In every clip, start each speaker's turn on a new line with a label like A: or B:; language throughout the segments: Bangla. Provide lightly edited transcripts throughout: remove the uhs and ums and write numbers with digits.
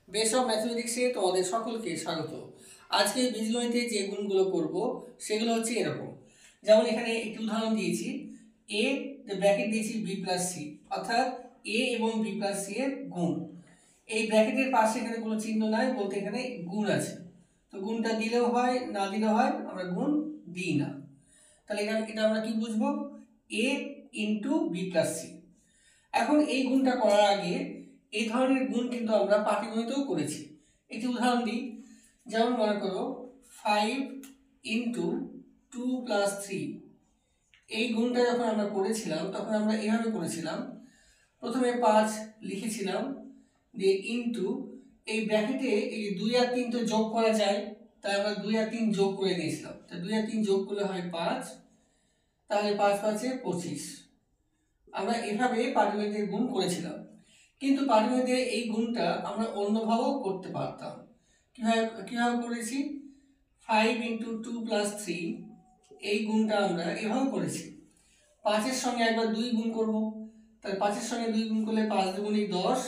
A: বেস অফ ম্যাথমেটিক্সে তোমাদের সকলকে স্বাগত। আজকে বীজগণিতে যে গুণগুলো করব সেগুলো হচ্ছে এরকম। যেমন এখানে একটি উদাহরণ দিয়েছি, এ ব্র্যাকেট দিয়েছি বি প্লাস সি, অর্থাৎ এ এবং বি প্লাস সি এর গুণ। এই ব্র্যাকেটের পাশে এখানে কোনো চিহ্ন নাই, বলতে এখানে গুণ আছে। তো গুণটা দিলেও হয়, না দিলেও হয়, আমরা গুণ দিই না। তাহলে এটা আমরা কি বুঝবো? এ ইন্টু বি প্লাস সি। এখন এই গুণটা করার আগে এই ধরনের গুণ কিন্তু আমরা পাটিগণিতেও করেছি। একটি উদাহরণ দিই, যেমন মনে করো 5 ইন্টু 2 প্লাস 3। এই গুণটা যখন আমরা করেছিলাম তখন আমরা এভাবে করেছিলাম, প্রথমে 5 লিখেছিলাম, দিয়ে ইন্টু এই ব্র্যাকেটে এই 2 আর 3 তো যোগ করা যায়, তাই আমরা 2 আর 3 যোগ করে নিয়েছিলাম। তো 2 আর 3 যোগ করলে হয় 5, তাহলে 5 5 25। আমরা এভাবে পাটিগণিতের গুণ করেছিলাম, কিন্তু পাটিগণিতের এই গুণটা আমরা অন্যভাবেও করতে পারতাম। কিভাবে করেছি? 5 ইন্টু 2 প্লাস 3, এই গুণটা আমরা এভাবে করেছি। 5-এর সঙ্গে একবার 2 গুণ করব, তাহলে 5-এর সঙ্গে 2 গুণ করলে 5 দুগুণে 10,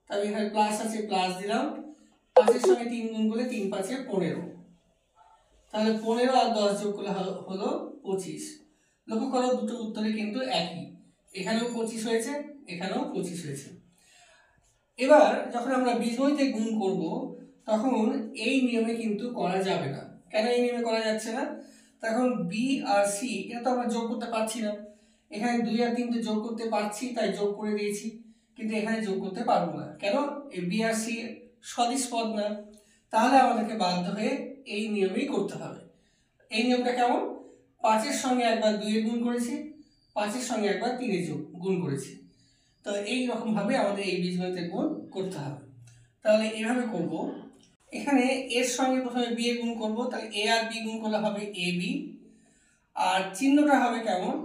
A: তবে এখানে প্লাস আছে, প্লাস দিলাম। 5-এর সঙ্গে 3 গুণ করলে 3 5-এ 15, তাহলে 15 আর 10 যোগ করলে হলো 25। লক্ষ্য করো দুটো উত্তরে কিন্তু একই, এখানেও 25 হয়েছে, এখানেও 25 হয়েছে। এবার যখন আমরা বীজগণিতে গুণ করব তখন এই নিয়মে কিন্তু করা যাবে না। কেন এই নিয়মে করা যাচ্ছে না? তখন বি আর সি এটা তো আমরা যোগ করতে পারছি না। এখানে 2 আর 3 তো যোগ করতে পারছি, তাই যোগ করে দিয়েছি, কিন্তু এখানে যোগ করতে পারবো না। কেন? এই বি আর সি সদিশ পদ না। তাহলে আমাদেরকে বাধ্য হয়ে এই নিয়মেই করতে হবে। এই নিয়মটা কেমন? 5-এর সঙ্গে একবার 2 এর গুণ করেছি, 5-এর সঙ্গে একবার 3 এর গুণ করেছি। তো এই রকম ভাবে আমাদের এই বীজগণিতের গুণ করতে হবে। তাহলে এভাবে করব, এখানে এর সঙ্গে প্রথমে বি এর গুণ করব, তাহলে এ আর বি গুণ করলে হবে এ বি। আর চিহ্নটা হবে কেমন?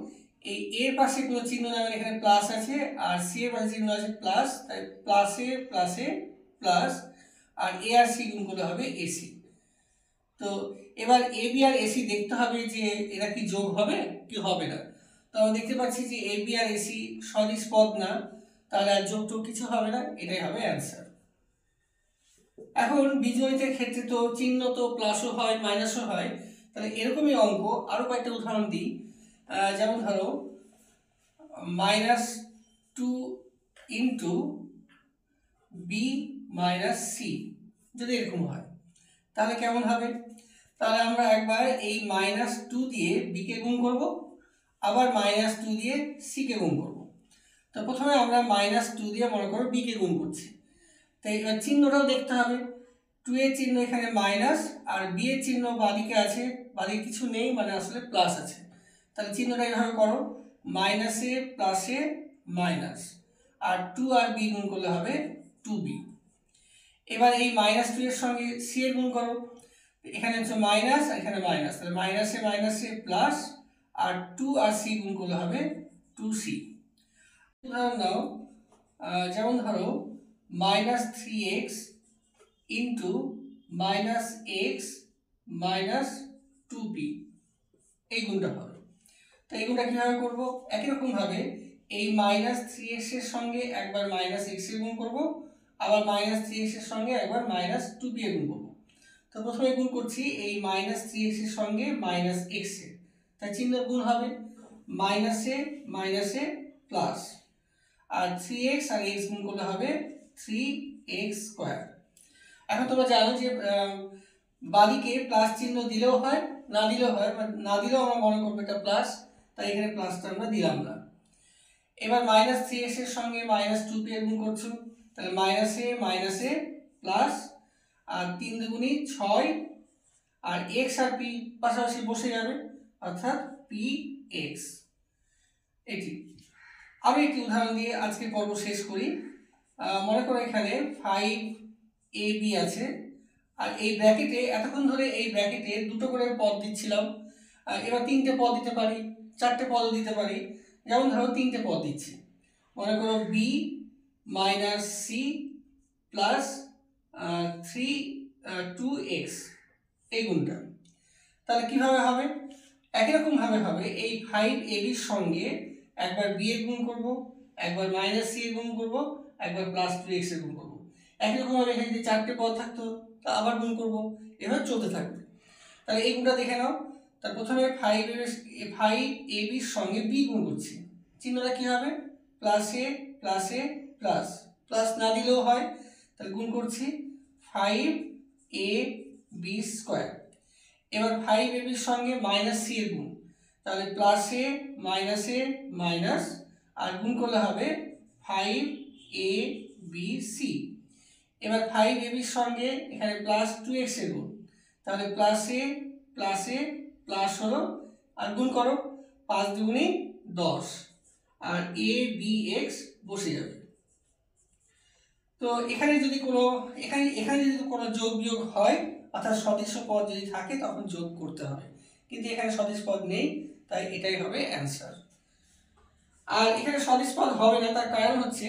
A: এই এর পাশে কোনো চিহ্ন নাই, এখানে প্লাস আছে, আর সি এর পাশে চিহ্ন আছে প্লাস, তাই প্লাসে প্লাসে প্লাস, আর এ আর সি গুণ করলে হবে এসি। তো এবার এ বি আর এসি দেখতে হবে যে এরা কি যোগ হবে কি হবে না। তো আমরা দেখতে পাচ্ছি যে এ বি আর এসি সদিশ পদ না, তাহলে আর যোগ টোগ কিছু হবে না, এটাই হবে অ্যান্সার। এখন বীজগণিতের ক্ষেত্রে তো চিহ্ন তো প্লাসও হয় মাইনাসও হয়, তাহলে এরকমই অঙ্ক আরো কয়েকটা উদাহরণ দিই। যেমন ধরো -2 ইন্টু বি মাইনাস সি, যদি এরকম হয় তাহলে কেমন হবে? তাহলে আমরা একবার এই -2 দিয়ে বি কে গুণ করব, আবার -2 দিয়ে সি কে গুণ করব। তো প্রথমে আমরা -2 দিয়ে মনে করো বি কে গুণ করছি, তাই এবার চিহ্নটাও দেখতে হবে। 2 এর চিহ্ন এখানে মাইনাস, আর বি এর চিহ্ন বাদিকে আছে, বাদিকে কিছু নেই, মানে আসলে প্লাস আছে। তাহলে চিহ্নটা এভাবে করো, মাইনাসে প্লাসে মাইনাস, আর 2 আর বি গুণ করলে হবে 2b। এবার এই -2 এর সঙ্গে সি এর গুণ করো, এখানে হচ্ছে মাইনাস আর এখানে মাইনাস, তাহলে মাইনাসে মাইনাসে প্লাস, আর 2 আর সি গুণ করলে হবে 2c। উদাহরণ নাও, যেমন ধরো -3x into -x minus 2p, এই গুণটা হবে। তো এই গুণটা কীভাবে করবো? একই রকমভাবে এই -3x এর সঙ্গে একবার -x এর গুণ করবো, আবার -3x এর সঙ্গে একবার -2p এর গুণ করবো। তো প্রথমে গুণ করছি এই -3x এর সঙ্গে -x এর, তাই চিহ্নের গুণ হবে, মাইনাসে মাইনাসে প্লাস, আর 3x আর x গুণ করলে হবে 3x স্কয়ার। এখন তোমরা জানো যে বাদিকে প্লাস চিহ্ন দিলেও হয়, না দিলেও হয়, না দিলেও আমরা মনে করবো এটা প্লাস, তাই এখানে প্লাসটা আমরা দিলাম না। এবার -3x এর সঙ্গে -2p এর গুণ করছো, তাহলে মাইনাসে মাইনাসে প্লাস, আর 3 দুগুণী 6, আর x আর p পাশাপাশি বসে যাবে, অর্থাৎ px। এটি আমি একটি উদাহরণ দিয়ে আজকে পর্ব শেষ করি। মনে করো এখানে 5ab আছে, আর এই ব্র্যাকেটে এতক্ষণ ধরে এই ব্র্যাকেটে দুটো করে পদ দিচ্ছিলাম, এবার 3টে পদ দিতে পারি, 4টে পদও দিতে পারি। যেমন ধরো 3টে পদ দিচ্ছি, মনে করো b minus C plus 2x, এই গুণটা। তাহলে কিভাবে হবে? একই রকম ভাবে হবে, এই 5ab এর সঙ্গে একবার b এর গুণ করব, একবার -c এর গুণ করব, একবার +2x এর গুণ করব। একই রকমভাবে এখানে যদি 4টে পদ থাকতো তা আবার গুণ করবো, এভাবে চলতে থাকবে। তাহলে এই গুণটা দেখে নাও। তার প্রথমে 5ab সঙ্গে b গুণ করছি, চিহ্নটা কি হবে? প্লাস এ প্লাস এ প্লাস, প্লাস না দিলেও হয়, তাহলে গুণ করছি 5ab স্কোয়ার। এবার 5ab সঙ্গে মাইনাস সি এর গুণ, তাহলে প্লাস এ মাইনাস, আর গুণ করলে হবে 5abc। এবার 5ab সঙ্গে এখানে প্লাস 2x এর গুণ, তাহলে প্লাস এ প্লাস হলো, আর গুণ করো 5 দুগুণে 10, আর a b x বসে যাবে। তো এখানে যদি কোনো যোগ বিয়োগ হয়, অর্থাৎ সদৃশ্য পদ যদি থাকে তখন যোগ করতে হবে, কিন্তু এখানে সদৃশ পদ নেই, তাই এটাই হবে অ্যান্সার। আর এখানে সদৃশ পদ হবে না, তার কারণ হচ্ছে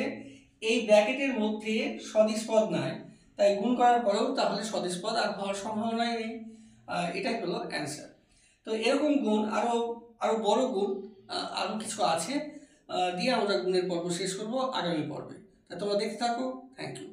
A: এই ব্র্যাকেটের মধ্যে সদৃশ পদ নাই, তাই গুণ করার পরেও তাহলে সদৃশ পদ আর হওয়ার সম্ভাবনাই নেই। এটাই হলো অ্যান্সার। তো এরকম গুণ আরো বড় গুণ আরো কিছু আছে, দিয়ে আমরা গুণের পর্ব শেষ করব আগামী পর্বে। তা তোমরা দেখতে থাকো। Thank you.